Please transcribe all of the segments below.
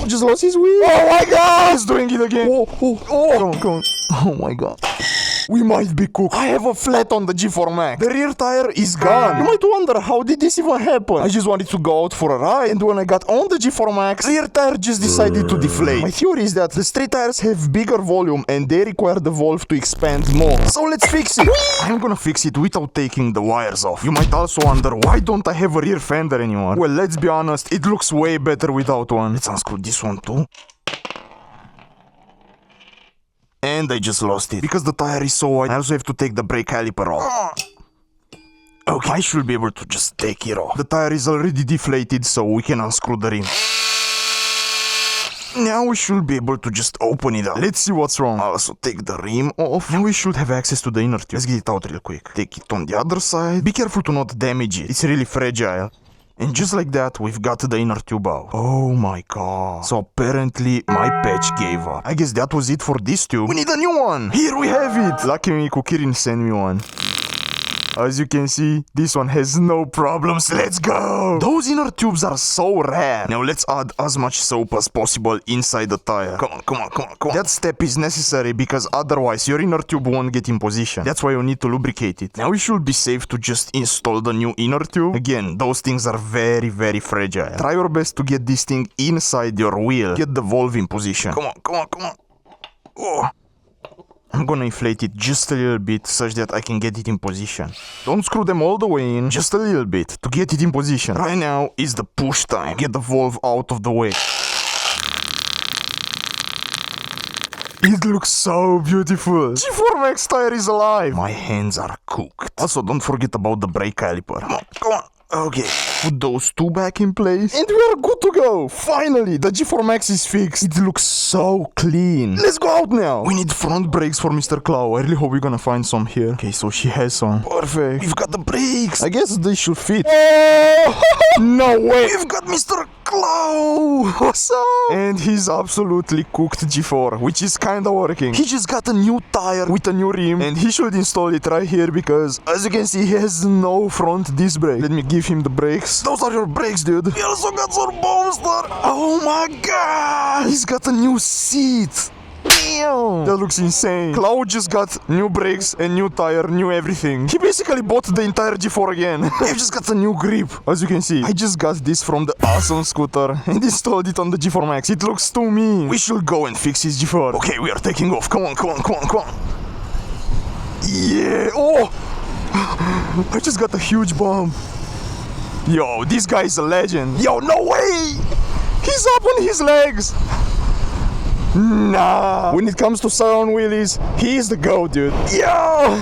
just lost his wheel. Oh my god! He's doing it again. Oh. Come on. Oh my god. We might be cooked. I have a flat on the G4 Max. The rear tire is gone. You might wonder, how did this even happen? I just wanted to go out for a ride, and when I got on the G4 Max, the rear tire just decided to deflate. My theory is that the straight tires have bigger volume and they require the valve to expand more. So let's fix it. I'm gonna fix it without taking the wires off. You might also wonder, why don't I have a rear fender anymore? Well, let's be honest, it looks way better without one. Let's unscrew this one too. And I just lost it. Because the tire is so wide, I also have to take the brake caliper off. Okay, I should be able to just take it off. The tire is already deflated, so we can unscrew the rim. Now we should be able to just open it up. Let's see what's wrong. I'll also take the rim off. Now we should have access to the inner tube. Let's get it out real quick. Take it on the other side. Be careful to not damage it. It's really fragile. And just like that, we've got the inner tube out. Oh my god. So apparently, my patch gave up. I guess that was it for this tube. We need a new one. Here we have it. Lucky me, KuKirin sent me one. As you can see, this one has no problems. Let's go! Those inner tubes are so rare. Now let's add as much soap as possible inside the tire. Come on. That step is necessary because otherwise your inner tube won't get in position. That's why you need to lubricate it. Now it should be safe to just install the new inner tube. Again, those things are very, very fragile. Try your best to get this thing inside your wheel. Get the valve in position. Come on. Oh. I'm gonna inflate it just a little bit such that I can get it in position. Don't screw them all the way in, just a little bit to get it in position. Right now is the push time. Get the valve out of the way. It looks so beautiful. G4 Max tire is alive. My hands are cooked. Also, don't forget about the brake caliper. Come on. Okay, put those two back in place and we are good to go. Finally, the G4 Max is fixed. It looks so clean. Let's go out now. We need front brakes for Mr. Clow. I really hope we're gonna find some here. Okay, so she has some. Perfect. We've got the brakes. I guess they should fit. Oh! No way. We've got Mr. Clow. What's up? And he's absolutely cooked G4, which is kinda working. He just got a new tire with a new rim and he should install it right here because as you can see, he has no front disc brake. Let me give him the brakes. Those are your brakes, dude. He also got some bolster. Oh my god. He's got a new seat. Damn. That looks insane. Cloud just got new brakes and new tire, new everything. He basically bought the entire G4 again. I've just got a new grip. As you can see, I just got this from the awesome scooter and installed it on the G4 Max. It looks too mean. We should go and fix his G4. Okay, we are taking off. Come on. Yeah. Oh. I just got a huge bump. Yo, this guy is a legend. Yo, no way! He's up on his legs! Nah. When it comes to surround wheelies, he is the GOAT, dude. Yo!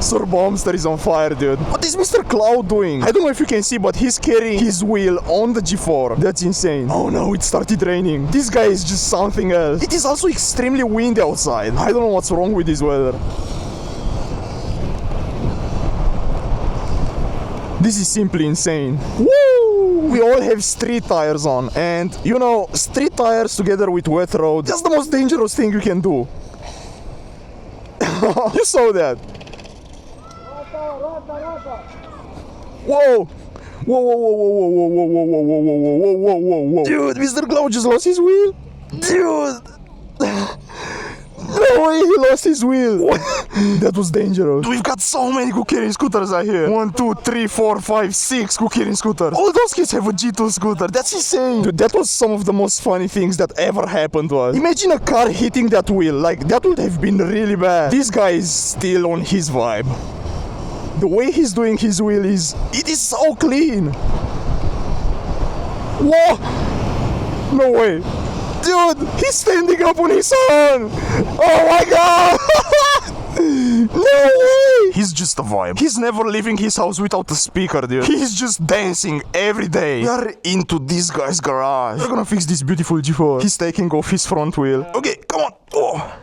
Sir Bombster is on fire, dude. What is Mr. Cloud doing? I don't know if you can see, but he's carrying his wheel on the G4. That's insane. Oh no, it started raining. This guy is just something else. It is also extremely windy outside. I don't know what's wrong with this weather. This is simply insane. Woo! We all have street tires on, and you know, street tires together with wet road, that's the most dangerous thing you can do. You saw that. Whoa! Whoa. Dude, Mr. Cloud just lost his wheel. Dude! No way, he lost his wheel. That was dangerous. We've got so many KuKirin scooters out here. 1, 2, 3, 4, 5, 6 KuKirin scooters. All those kids have a G2 scooter. That's insane. Dude, that was some of the most funny things that ever happened to us. Imagine a car hitting that wheel. Like, that would have been really bad. This guy is still on his vibe. The way he's doing his wheel is... It is so clean. Whoa! No way. Dude, he's standing up on his own! Oh my god! No way! He's just a vibe. He's never leaving his house without a speaker, dude. He's just dancing every day. We are into this guy's garage. We're gonna fix this beautiful G4. He's taking off his front wheel. Okay, come on. Oh.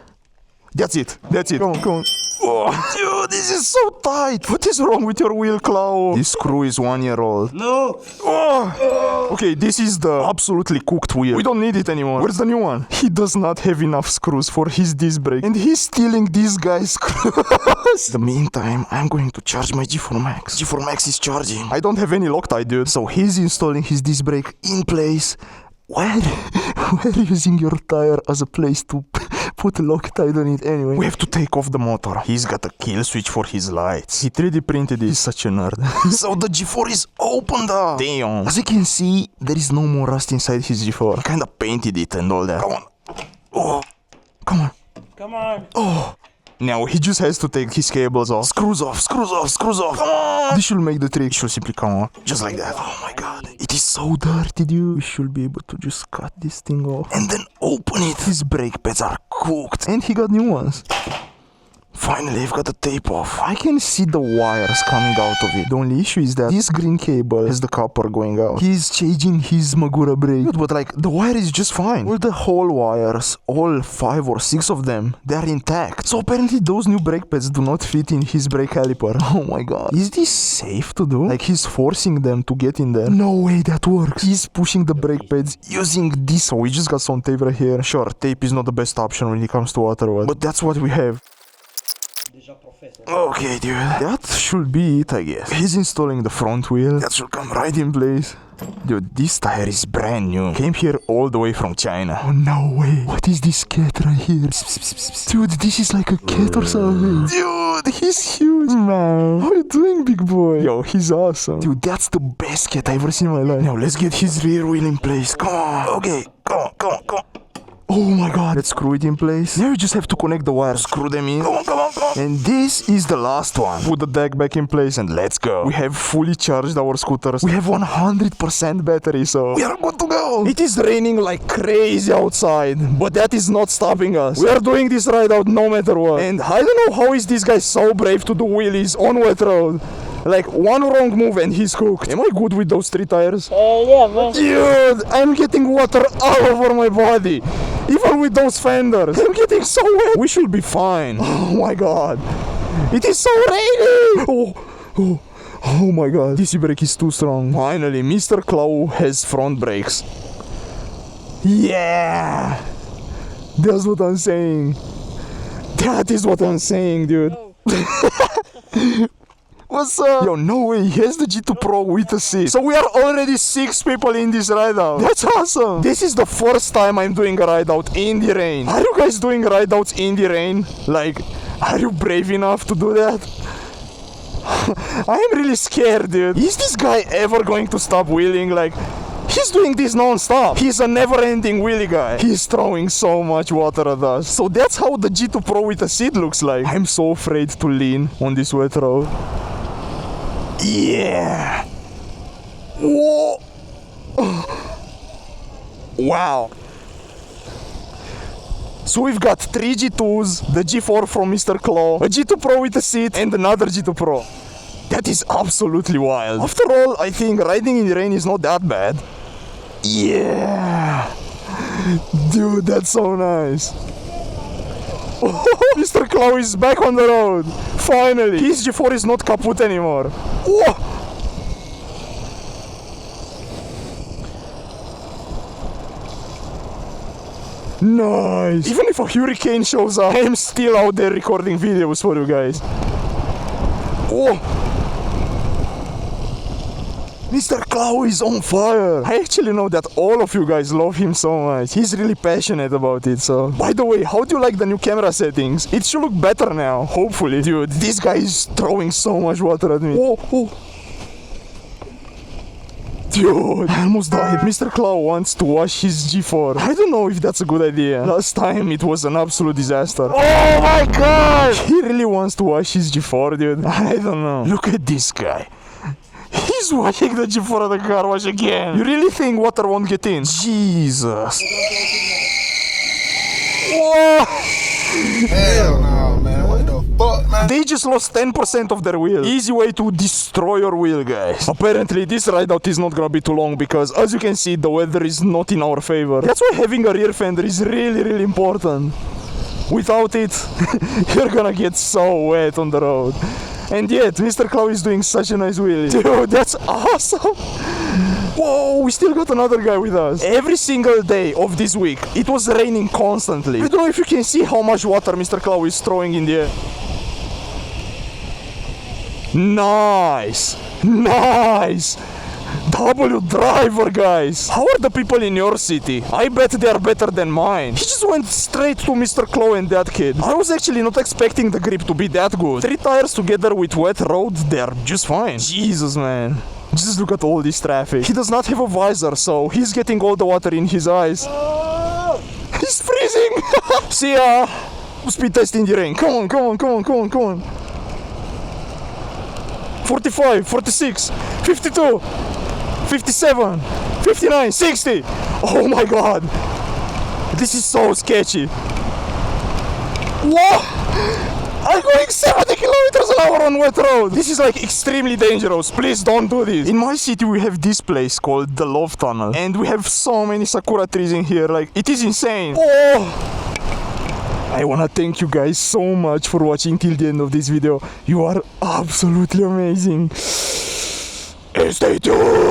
That's it. Come on. Oh. Dude, this is so tight. What is wrong with your wheel, Clau? This screw is 1 year old. No. Oh. Okay, this is the absolutely cooked wheel. We don't need it anymore. Where's the new one? He does not have enough screws for his disc brake. And he's stealing this guy's screws. In the meantime, I'm going to charge my G4 Max. G4 Max is charging. I don't have any Loctite, dude. So he's installing his disc brake in place. We're using your tire as a place to put Loctite on it anyway. We have to take off the motor. He's got a kill switch for his lights. He 3D printed it. He's such a nerd. So the G4 is opened up. Damn. As you can see, there is no more rust inside his G4. He kinda painted it and all that. Come on. Oh. Come on. Come on. Oh. Now he just has to take his cables off. Screws off, screws off, screws off. Come on. This should make the trick. It should simply come off. Just like that. Oh my god. It is so dirty, dude. We should be able to just cut this thing off. And then open it. His brake pads are cooked. And he got new ones. Finally, I've got the tape off. I can see the wires coming out of it. The only issue is that this green cable has the copper going out. He's changing his Magura brake. But like, the wire is just fine. All the whole wires, all 5 or 6 of them, they are intact. So apparently those new brake pads do not fit in his brake caliper. Oh my god. Is this safe to do? Like he's forcing them to get in there. No way that works. He's pushing the brake pads using this. So we just got some tape right here. Sure, tape is not the best option when it comes to water, but that's what we have. Okay, dude. That should be it, I guess. He's installing the front wheel. That should come right in place. Dude, this tire is brand new. Came here all the way from China. Oh, no way. What is this cat right here? Dude, this is like a cat or something. Dude, he's huge, man. How are you doing, big boy? Yo, he's awesome. Dude, that's the best cat I've ever seen in my life. Now, let's get his rear wheel in place. Come on. Okay, come on, come on, come on. Oh my god, let's screw it in place. Now you just have to connect the wires, screw them in. Come on, come on, come on. And this is the last one. Put the deck back in place and let's go. We have fully charged our scooters. We have 100% battery, so we are good to go. It is raining like crazy outside, but that is not stopping us. We are doing this ride out no matter what. And I don't know how is this guy so brave to do wheelies on wet road. Like, one wrong move and he's cooked. Am I good with those 3 tires? Yeah, man. Dude, I'm getting water all over my body. Even with those fenders. I'm getting so wet. We should be fine. Oh my god. It is so rainy. Oh my god. This brake is too strong. Finally, Mr. Clau has front brakes. Yeah. That's what I'm saying. That is what I'm saying, dude. Oh. What's up? Yo, no way, he has the G2 Pro with a seat. So we are already 6 people in this ride out. That's awesome. This is the first time I'm doing a ride out in the rain. Are you guys doing ride outs in the rain? Like, are you brave enough to do that? I am really scared, dude. Is this guy ever going to stop wheeling? Like, he's doing this non-stop. He's a never-ending wheelie guy. He's throwing so much water at us. So that's how the G2 Pro with a seat looks like. I'm so afraid to lean on this wet road. Yeah. Whoa. Wow. So we've got 3 G2s, the G4 from Mr. Claw, a G2 Pro with a seat, and another G2 Pro. That is absolutely wild. After all, I think riding in the rain is not that bad. Yeah. Dude, that's so nice. Mr. Claw is back on the road. Finally. His G4 is not kaput anymore. Whoa. Nice. Even if a hurricane shows up, I am still out there recording videos for you guys. Whoa. Mr. Clau is on fire. I actually know that all of you guys love him so much. He's really passionate about it, so... By the way, how do you like the new camera settings? It should look better now, hopefully. Dude, this guy is throwing so much water at me. Whoa. Dude, I almost died. Mr. Clau wants to wash his G4. I don't know if that's a good idea. Last time it was an absolute disaster. Oh my god! He really wants to wash his G4, dude. I don't know. Look at this guy. He's washing the G4 of the car wash again. You really think water won't get in? Jesus. Whoa! Hell no, man. What the fuck, man? They just lost 10% of their wheel. Easy way to destroy your wheel, guys. Apparently, this ride out is not gonna be too long because, as you can see, the weather is not in our favor. That's why having a rear fender is really, really important. Without it, you're gonna get so wet on the road. And yet, Mr. Clow is doing such a nice wheelie. Dude, that's awesome! Whoa, we still got another guy with us. Every single day of this week, it was raining constantly. I don't know if you can see how much water Mr. Clow is throwing in the air. Nice! Nice! W driver, guys! How are the people in your city? I bet they are better than mine. He just went straight to Mr. Clow and that kid. I was actually not expecting the grip to be that good. 3 tires together with wet road, they're just fine. Jesus, man. Just look at all this traffic. He does not have a visor, so he's getting all the water in his eyes. He's freezing! See ya! Speed test in the rain. Come on, come on, come on, come on, come on. 45, 46, 52, 57, 59, 60. Oh my god. This is so sketchy. Whoa! I'm going 70 kilometers an hour on wet road. This is like extremely dangerous. Please don't do this. In my city we have this place called the Love Tunnel. And we have so many sakura trees in here. Like, it is insane. Oh! I wanna thank you guys so much for watching till the end of this video. You are absolutely amazing. And stay tuned!